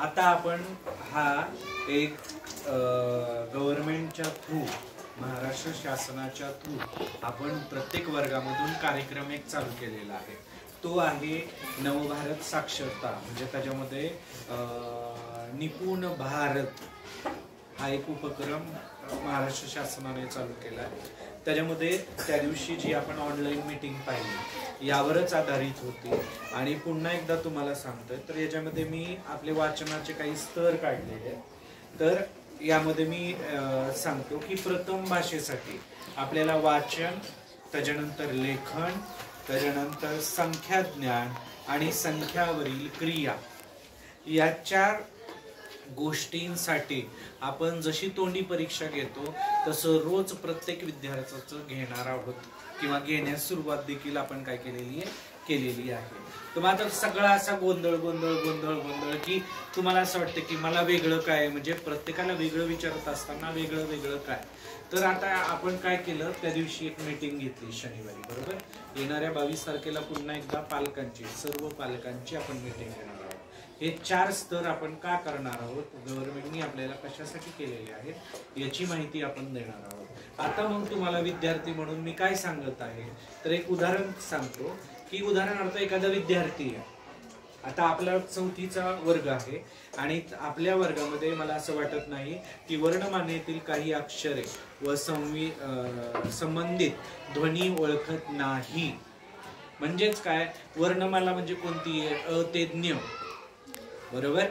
आता आपण हा एक गव्हर्नमेंटच्या थ्रू, महाराष्ट्र शासनाच्या थ्रू आपण प्रत्येक वर्गामधून कार्यक्रम एक चालू केलेला आहे. तो आहे नवभारत साक्षरता. म्हणजे त्याच्यामध्ये निपुण भारत हा एक उपक्रम महाराष्ट्र शासनाने चालू केला आहे. त्याच्यामध्ये त्या दिवशी जी आपण ऑनलाईन मीटिंग पाहिली यावरच आधारित होती. आणि पुन्हा एकदा तुम्हाला सांगतोय, तर याच्यामध्ये मी आपले वाचनाचे काही स्तर काढलेले आहेत. तर यामध्ये मी सांगतो की प्रथम भाषेसाठी आपल्याला वाचन, त्याच्यानंतर लेखन, त्याच्यानंतर संख्याज्ञान आणि संख्यावरील क्रिया या 4 गोष्टींसाठी आपण जशी तोंडी परीक्षा घेतो तसं रोज प्रत्येक विद्यार्थ्याचं घेणार आहोत किंवा घेण्यास सुरुवात देखील आपण काय केलेली आहे. तर आता सगळा असा गोंधळ गोंधळ गोंधळ गोंधळ की तुम्हाला असं वाटतं की मला वेगळं काय, म्हणजे प्रत्येकाला वेगळं विचारत असताना वेगळं वेगळं काय. तर आता आपण काय केलं, त्या दिवशी एक मीटिंग घेतली शनिवारी, बरोबर. येणाऱ्या 22 तारखेला पुन्हा एकदा पालकांची, सर्व पालकांची आपण मीटिंग घेणार आहोत. हे 4 स्तर आपण का करणार आहोत, गव्हर्नमेंटनी आपल्याला कशासाठी केलेले आहेत याची माहिती आपण देणार आहोत. आता मग तुम्हाला विद्यार्थी म्हणून मी काय सांगत आहे, तर एक उदाहरण सांगतो की उदाहरणार्थ एखादा विद्यार्थी आहे. आता आपला 4थीचा वर्ग आहे आणि आपल्या वर्गामध्ये मला असं वाटत नाही की वर्णमालेतील काही अक्षरे व संबंधित ध्वनी ओळखत नाही. म्हणजेच काय, वर्णमाला म्हणजे कोणती आहे, अ ते ज्ञ, बरोबर.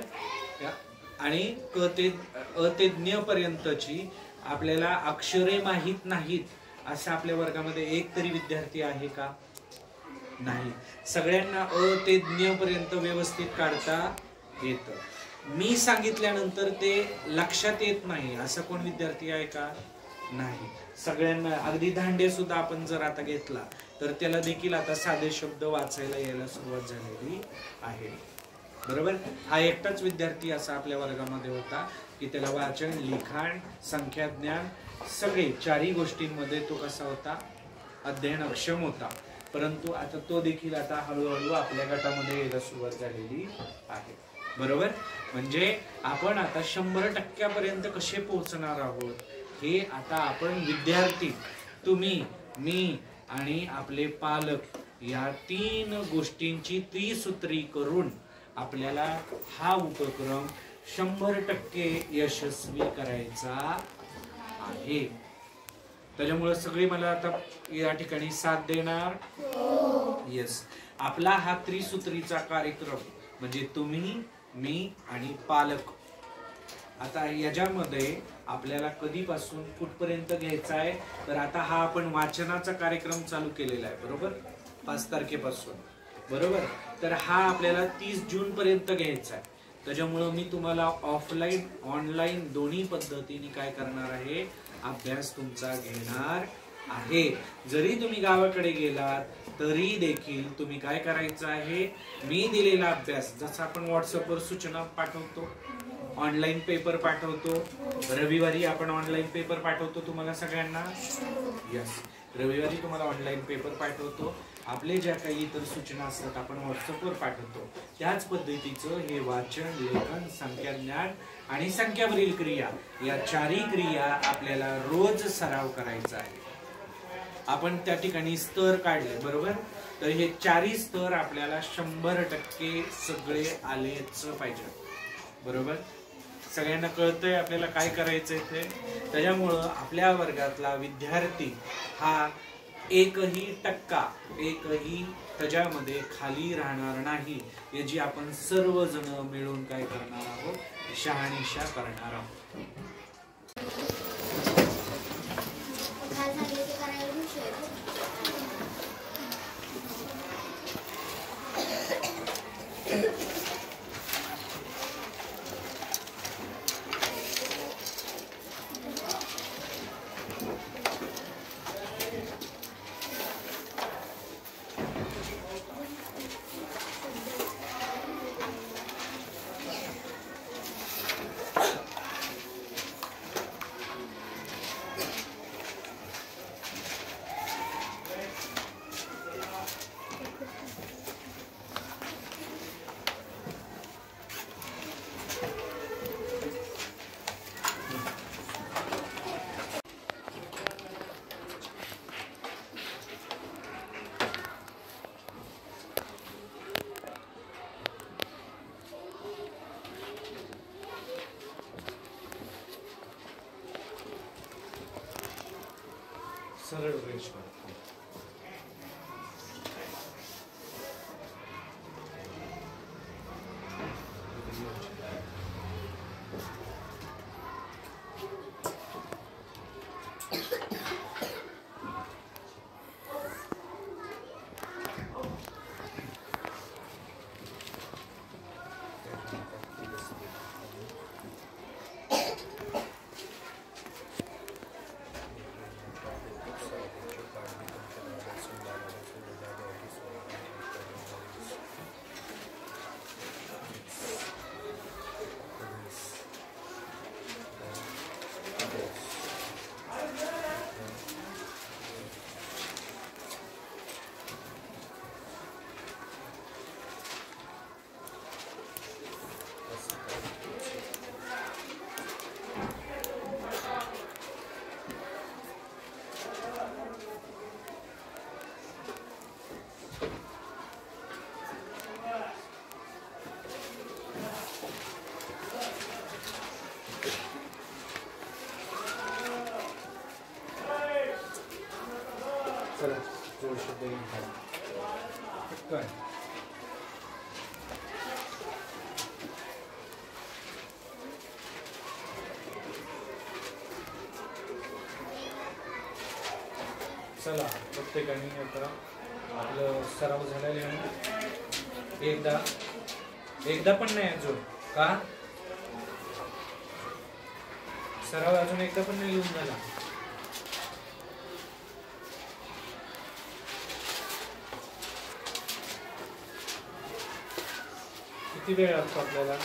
आणि क ते अ ते ज्ञ पर्यंतची आपल्याला अक्षरे माहीत नाहीत असा आपल्या वर्गामध्ये एक तरी विद्यार्थी आहे का? नाही. सगळ्यांना अ ते ज्ञ पर्यंत व्यवस्थित काढता येतं. मी सांगितल्यानंतर ते लक्षात येत नाही असा कोण विद्यार्थी आहे का? नाही. सगळ्यांना, अगदी धांडे सुद्धा आपण जर आता घेतला तर त्याला देखील आता साधे शब्द वाचायला यायला सुरुवात झालेली आहे, बरोबर. हा एकटाच विद्यार्थी असा आपल्या वर्गामध्ये होता की त्याला वाचन, लिखाण, संख्याज्ञान सगळे 4ही गोष्टींमध्ये तो कसा होता, अध्ययनक्षम होता. परंतु आता तो देखील आता हळूहळू आपल्या गटामध्ये यायला सुरुवात झालेली आहे, बरोबर. म्हणजे आपण आता 100% कसे पोहोचणार आहोत हे आता आपण विद्यार्थी, तुम्ही, मी आणि आपले पालक या 3 गोष्टींची त्रिसूत्री करून आपल्याला हा उपक्रम 100% यशस्वी करायचा आहे. त्याच्यामुळे सगळे मला आता या ठिकाणी साथ देणार. येस. आपला हा त्रिसूत्रीचा कार्यक्रम म्हणजे तुम्ही, मी आणि पालक. आता याच्यामध्ये आपल्याला कधीपासून कुठपर्यंत घ्यायचा आहे, तर आता हा आपण वाचनाचा कार्यक्रम चालू केलेला आहे, बरोबर, 5 तारखेपासून, बरोबर. तर हा आपल्याला 30 जून पर्यंत घ्यायचा आहे. त्याच्यामुळं मी तुम्हाला ऑफलाईन ऑनलाईन दोन्ही पद्धतीने काय करणार आहे, अभ्यास तुमचा घेणार आहे. जरी तुम्ही गावाकडे गेलात तरी देखील तुम्ही काय करायचं आहे, मी दिलेला अभ्यास, जसं आपण व्हॉट्सअपवर सूचना पाठवतो, ऑनलाईन पेपर पाठवतो, रविवारी आपण ऑनलाईन पेपर पाठवतो तुम्हाला सगळ्यांना. यस, रविवारी तुम्हाला ऑनलाईन पेपर पाठवतो. आपले ज्या काही इतर सूचना असतात आपण व्हॉट्सअपवर पाठवतो. त्याच पद्धतीचं हे वाचन, लेखन, संख्याज्ञान आणि संख्यावरील क्रिया या 4ही क्रिया आपल्याला रोज सराव करायचा आहे. आपण त्या ठिकाणी स्तर काढले, बरोबर. तर हे 4ही स्तर आपल्याला 100% सगळे आलेच पाहिजे, बरोबर. सगळ्यांना कळतंय आपल्याला काय करायचंय ते. त्याच्यामुळं आपल्या वर्गातला विद्यार्थी हा एकही त्याच्यामध्ये खाली राहणार नाही याची आपण सर्वजण मिळून काय करणार आहोत, शहानिशा करणार आहोत. सरळ रेष काढतो. चला जोड शब्द घेऊन पटकन. चला प्रत्येकाने आता आपलं सराव झालेला आहे. एकदा पण नाही अजून का सराव अजून एकदा पण नाही लिहून झाला. किती वेळ लागतो आपल्याला?